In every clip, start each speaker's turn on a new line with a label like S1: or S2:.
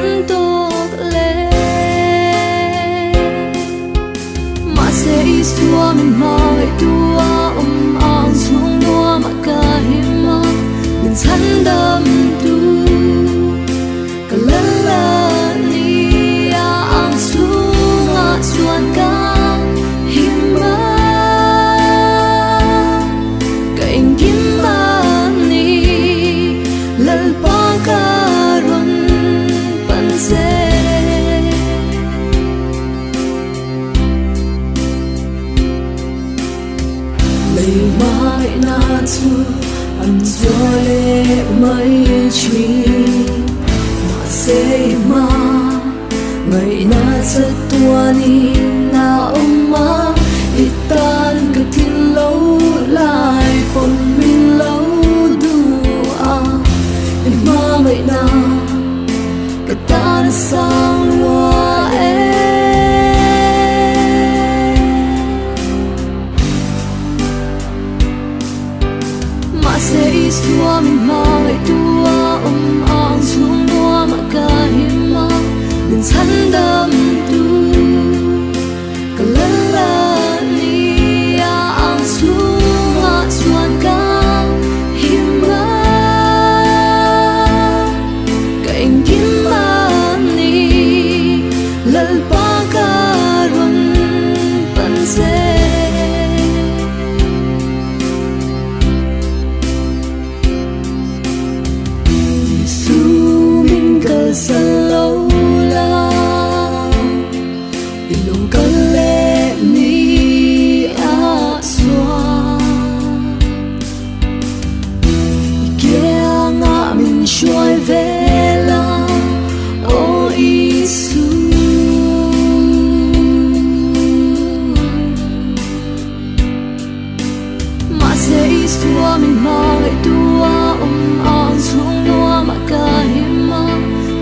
S1: san tok le ma se isua min mai tua ang chung noa ma ka hima min san dam tu kalala ni a ang sunga suan ka hima ka ingin ma ni lalpa ka ron panse lay mai na chu an zole mai chi ma se ma ngai na sa tua ni na oma itan ka tin lo lai pon min lo du a ma ngai na ka ta na sang wa se isua min mai tua ang chung noa ma ka hima min san dam tu kalala ni a ang sunga suan ka hima ka ingin ma ni lalpa ka ron panse sa lâu la ilong ka le ni a xóa kia nga min xuôi về la o Isu ma se isua min mai tua ang chung noa ma ka hima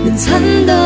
S1: min san da